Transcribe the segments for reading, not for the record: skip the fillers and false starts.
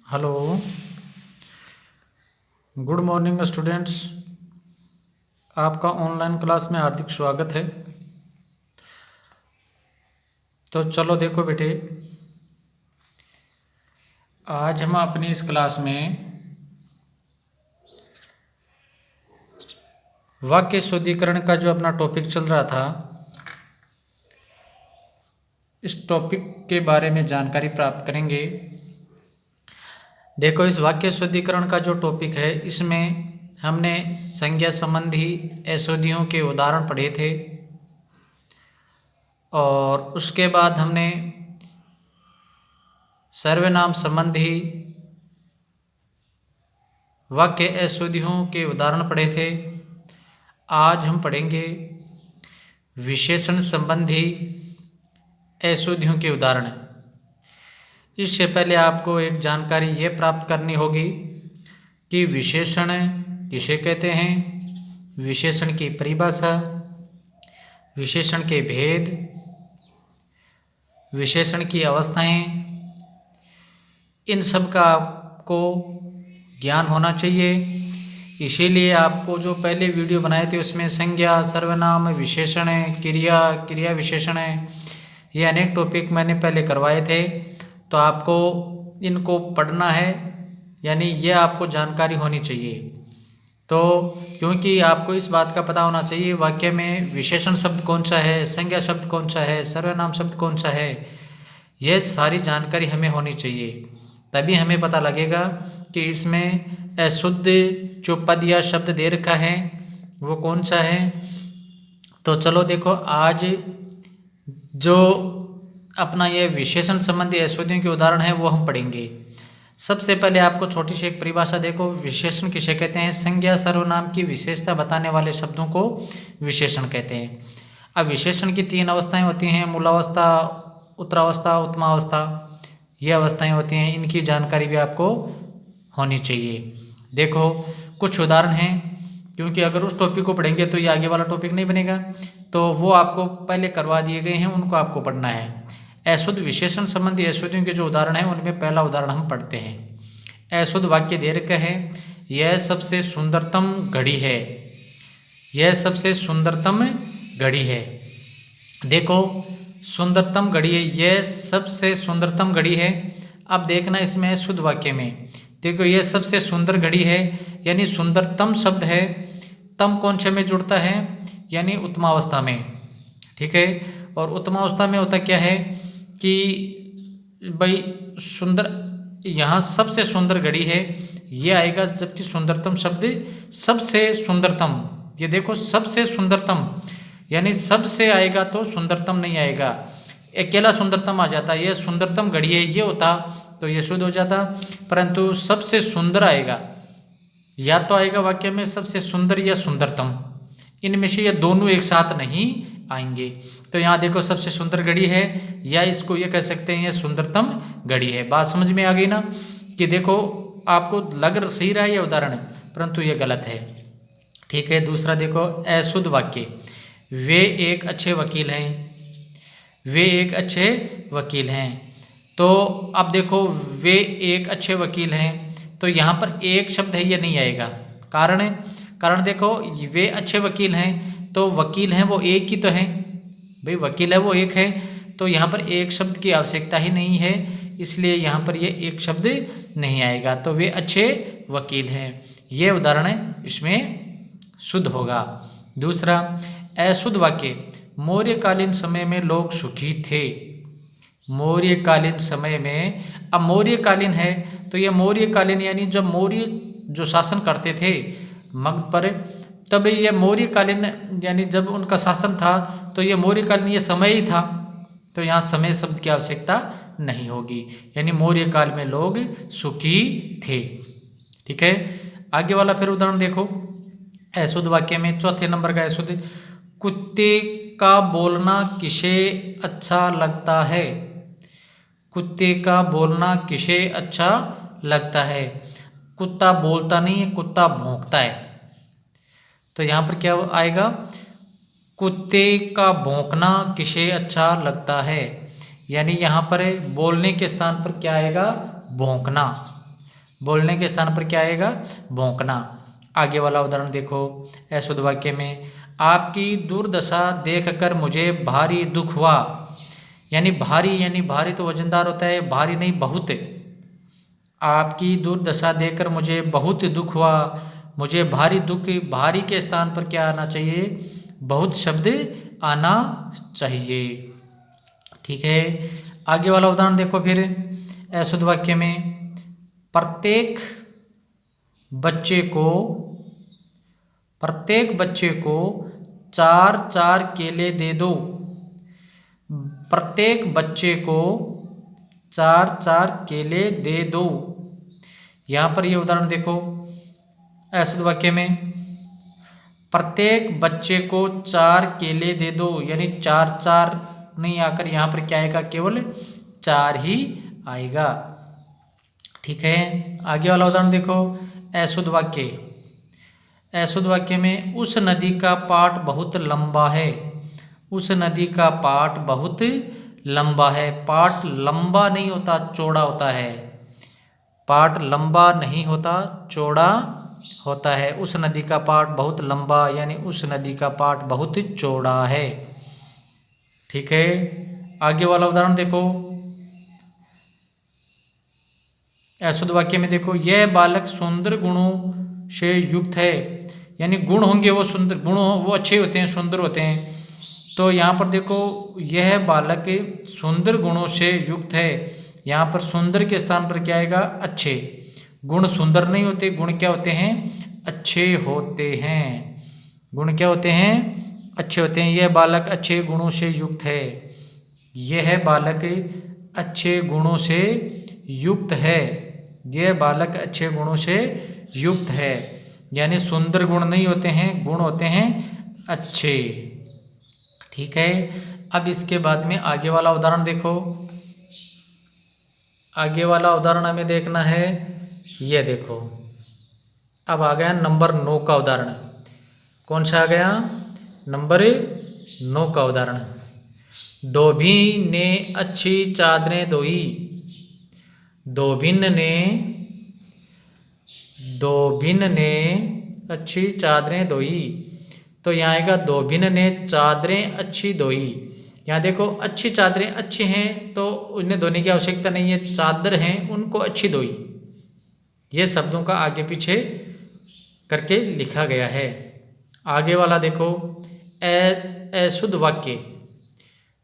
Hello. Good morning students. आपका online class में हार्दिक स्वागत है। तो चलो देखो बेटे, आज हम अपनी इस क्लास में वाक्य शुद्धिकरण का जो अपना टॉपिक चल रहा था, इस टॉपिक के बारे में जानकारी प्राप्त करेंगे। देखो, इस वाक्य शुद्धिकरण का जो टॉपिक है, इसमें हमने संज्ञा संबंधी अशुद्धियों के उदाहरण पढ़े थे और उसके बाद हमने सर्वनाम संबंधी वाक्य अशुद्धियों के उदाहरण पढ़े थे। आज हम पढ़ेंगे विशेषण संबंधी अशुद्धियों के उदाहरण। इससे पहले आपको एक जानकारी ये प्राप्त करनी होगी कि विशेषण किसे कहते हैं, विशेषण की परिभाषा, विशेषण के भेद, विशेषण की अवस्थाएं, इन सब का आपको ज्ञान होना चाहिए। इसीलिए आपको जो पहले वीडियो बनाए थे उसमें संज्ञा, सर्वनाम, विशेषण, क्रिया, क्रिया विशेषण, ये अनेक टॉपिक मैंने पहले करवाए थे। तो आपको इनको पढ़ना है, यानी ये आपको जानकारी होनी चाहिए। तो क्योंकि आपको इस बात का पता होना चाहिए वाक्य में विशेषण शब्द कौन सा है, संज्ञा शब्द कौन सा है, सर्वनाम शब्द कौन सा है, यह सारी जानकारी हमें होनी चाहिए। तभी हमें पता लगेगा कि इसमें अशुद्ध जो पद या शब्द दे रखा है वो कौन सा है। तो चलो देखो, आज जो अपना ये विशेषण संबंधी अशुद्धियों के उदाहरण है वो हम पढ़ेंगे। सबसे पहले आपको छोटी सी एक परिभाषा देखो, विशेषण किसे कहते हैं। संज्ञा सर्वनाम की विशेषता बताने वाले शब्दों को विशेषण कहते हैं। अब विशेषण की 3 अवस्थाएं होती हैं, मूलावस्था, उत्तरावस्था, उत्तमावस्था, ये अवस्थाएं होती हैं। इनकी जानकारी भी आपको होनी चाहिए। देखो कुछ उदाहरण हैं, क्योंकि अगर उस टॉपिक को पढ़ेंगे तो ये आगे वाला टॉपिक नहीं बनेगा, तो वो आपको पहले करवा दिए गए हैं, उनको आपको पढ़ना है। अशुद्ध विशेषण संबंधी अशुद्धियों के जो उदाहरण हैं उनमें पहला उदाहरण हम पढ़ते हैं। अशुद्ध वाक्य दे रखा है, यह सबसे सुंदरतम घड़ी है, यह सबसे सुंदरतम घड़ी है। देखो, सुंदरतम घड़ी है, यह सबसे सुंदरतम घड़ी है। अब देखना इसमें शुद्ध वाक्य में, देखो यह सबसे सुंदर घड़ी है, यानी सुंदरतम शब्द है। तम कौन से में जुड़ता है, यानी उत्तमावस्था में। ठीक है, और उत्तमावस्था में होता क्या है कि भाई सुंदर, यहाँ सबसे सुंदर घड़ी है ये आएगा, जबकि सुंदरतम शब्द सबसे सुंदरतम, ये देखो सबसे सुंदरतम, यानी सबसे आएगा तो सुंदरतम नहीं आएगा, अकेला सुंदरतम आ जाता। ये सुंदरतम घड़ी है ये होता तो ये शुद्ध हो जाता, परंतु सबसे सुंदर आएगा, या तो आएगा वाक्य में सबसे सुंदर या सुंदरतम, इनमें से ये दोनों एक साथ नहीं आएंगे। तो यहाँ देखो सबसे सुंदर घड़ी है, या इसको ये कह सकते हैं ये सुंदरतम घड़ी है। बात समझ में आ गई ना, कि देखो आपको लग सही रहा है ये उदाहरण, परंतु ये गलत है। ठीक है, दूसरा देखो अशुद्ध वाक्य, वे एक अच्छे वकील हैं, वे एक अच्छे वकील हैं। तो अब देखो वे एक अच्छे वकील हैं, तो यहाँ पर एक शब्द है ये नहीं आएगा। कारण देखो वे अच्छे वकील हैं, तो वकील हैं वो एक ही तो हैं, भाई वकील है वो एक है, तो यहाँ पर एक शब्द की आवश्यकता ही नहीं है, इसलिए यहाँ पर ये एक शब्द नहीं आएगा। तो वे अच्छे वकील हैं, ये उदाहरण इसमें शुद्ध होगा। दूसरा अशुद्ध वाक्य, मौर्यकालीन समय में लोग सुखी थे, मौर्यकालीन समय में। अब मौर्यकालीन है तो ये मौर्यकालीन यानी जब मौर्य जो शासन करते थे मगध पर, तब ये मौर्यकालीन यानी जब उनका शासन था, तो ये मौर्यकालीन ये समय ही था, तो यहाँ समय शब्द की आवश्यकता नहीं होगी, यानी मौर्य काल में लोग सुखी थे। ठीक है, आगे वाला फिर उदाहरण देखो अशुद्ध वाक्य में, चौथे नंबर का अशुद्ध, कुत्ते का बोलना किसे अच्छा लगता है, कुत्ते का बोलना किसे अच्छा लगता है। कुत्ता बोलता नहीं है, कुत्ता भौंकता है, तो यहाँ पर क्या आएगा, कुत्ते का भौंकना किसे अच्छा लगता है, यानी यहाँ पर बोलने के स्थान पर क्या आएगा, भौंकना। बोलने के स्थान पर क्या आएगा? भौंकना। आगे वाला उदाहरण देखो, अशुद्ध वाक्य में आपकी दुर्दशा देखकर मुझे भारी दुख हुआ। यानी भारी तो वजनदार होता है, भारी नहीं बहुत। आपकी दुर्दशा देखकर मुझे बहुत दुख हुआ। मुझे भारी दुख, भारी के स्थान पर क्या आना चाहिए? बहुत शब्द आना चाहिए। ठीक है, आगे वाला उदाहरण देखो फिर अशुद्ध वाक्य में प्रत्येक बच्चे को 4-4 केले दे दो। प्रत्येक बच्चे को 4-4 केले दे दो। यहाँ पर ये उदाहरण देखो, अशुद्ध वाक्य में प्रत्येक बच्चे को 4 केले दे दो, यानी 4-4 नहीं आकर यहाँ पर क्या आएगा? केवल 4 ही आएगा। ठीक है, आगे वाला उदाहरण देखो, अशुद्ध वाक्य में उस नदी का पाट बहुत लंबा है। उस नदी का पाट बहुत लंबा है। पाट लंबा नहीं होता, चौड़ा होता है। पाट लंबा नहीं होता, चौड़ा होता है। उस नदी का पाट बहुत लंबा, यानी उस नदी का पाट बहुत चौड़ा है। ठीक है, आगे वाला उदाहरण देखो, अशुद्ध वाक्य में देखो, यह बालक सुंदर गुणों से युक्त है। यानी गुण होंगे वो सुंदर, गुण वो अच्छे होते हैं, सुंदर होते हैं। तो यहाँ पर देखो, यह बालक सुंदर गुणों से युक्त है। यहाँ पर सुंदर के स्थान पर क्या आएगा? अच्छे। गुण सुंदर नहीं होते, गुण क्या होते हैं? अच्छे होते हैं। गुण क्या होते हैं? अच्छे होते हैं। यह बालक अच्छे गुणों से युक्त है। यह बालक अच्छे गुणों से युक्त है। यह बालक अच्छे गुणों से युक्त है। यानी सुंदर गुण नहीं होते हैं, गुण होते हैं अच्छे। ठीक है, अब इसके बाद में आगे वाला उदाहरण देखो। आगे वाला उदाहरण हमें देखना है, ये देखो, अब आ गया नंबर 9 का उदाहरण। कौन सा आ गया? नंबर 9 का उदाहरण। धोबी ने अच्छी चादरें धोई। धोबिन ने अच्छी चादरें धोई। तो यहाँ आएगा धोबिन ने चादरें अच्छी धोई। यहाँ देखो, अच्छी चादरें अच्छी हैं तो उन्हें धोने की आवश्यकता नहीं है, चादर हैं उनको अच्छी धोई। ये शब्दों का आगे पीछे करके लिखा गया है। आगे वाला देखो, अशुद्ध वाक्य,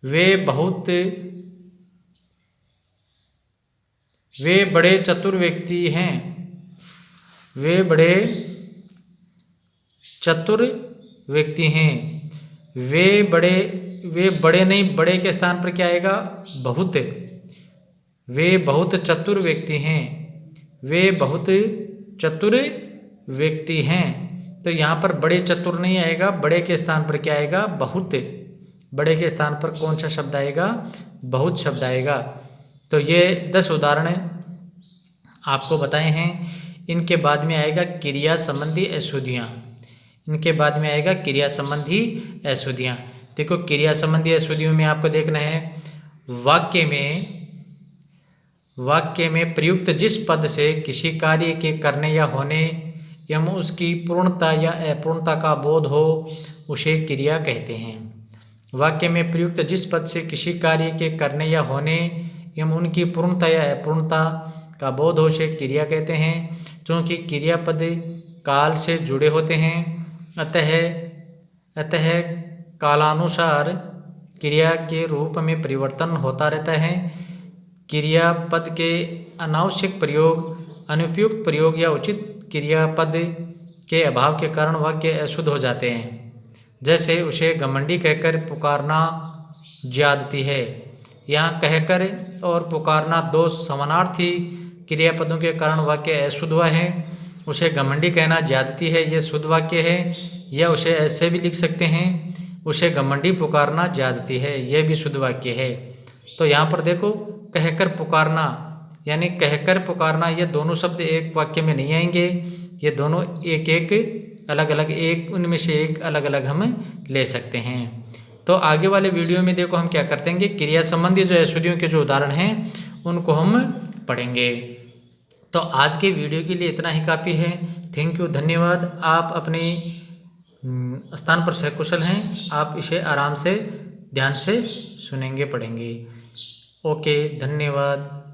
वे बड़े चतुर व्यक्ति हैं। वे बड़े चतुर व्यक्ति हैं। वे बड़े नहीं, बड़े के स्थान पर क्या आएगा? बहुत। वे बहुत चतुर व्यक्ति हैं। वे बहुत चतुर व्यक्ति हैं। तो यहाँ पर बड़े चतुर नहीं आएगा, बड़े के स्थान पर क्या आएगा? बहुत। बड़े के स्थान पर कौन सा शब्द आएगा? बहुत शब्द आएगा। तो ये 10 उदाहरण आपको बताए हैं। इनके बाद में आएगा क्रिया संबंधी अशुद्धियाँ। इनके बाद में आएगा क्रिया संबंधी अशुद्धियाँ। देखो, क्रिया संबंधी अशुद्धियों में आपको देखना है, वाक्य में प्रयुक्त जिस पद से किसी कार्य के करने या होने एवं उसकी पूर्णता या अपूर्णता का बोध हो, उसे क्रिया कहते हैं। वाक्य में प्रयुक्त जिस पद से किसी कार्य के करने या होने एवं उनकी पूर्णता या अपूर्णता का बोध हो, उसे क्रिया कहते हैं। क्योंकि क्रियापद काल से जुड़े होते हैं, अतः कालानुसार क्रिया के रूप में परिवर्तन होता रहता है। क्रियापद के अनावश्यक प्रयोग, अनुपयुक्त प्रयोग या उचित क्रियापद के अभाव के कारण वाक्य अशुद्ध हो जाते हैं। जैसे उसे घमंडी कहकर पुकारना ज्यादती है। यहाँ कहकर और पुकारना 2 समानार्थी क्रियापदों के कारण वाक्य अशुद्ध हुआ है। उसे घमंडी कहना ज्यादती है, ये शुद्ध वाक्य है। या उसे ऐसे भी लिख सकते हैं, उसे घमंडी पुकारना ज्यादती है, यह भी शुद्ध वाक्य है। तो यहाँ पर देखो, कहकर पुकारना यानी कहकर पुकारना, ये दोनों शब्द एक वाक्य में नहीं आएंगे। ये दोनों एक एक अलग अलग, एक उनमें से एक अलग अलग हम ले सकते हैं। तो आगे वाले वीडियो में देखो हम क्या करते हैं, क्रिया संबंधी जो अशुद्धियों के जो उदाहरण हैं उनको हम पढ़ेंगे। तो आज के वीडियो के लिए इतना ही काफ़ी है। थैंक यू, धन्यवाद। आप अपने स्थान पर सकुशल हैं, आप इसे आराम से ध्यान से सुनेंगे पढ़ेंगे। ओके, धन्यवाद।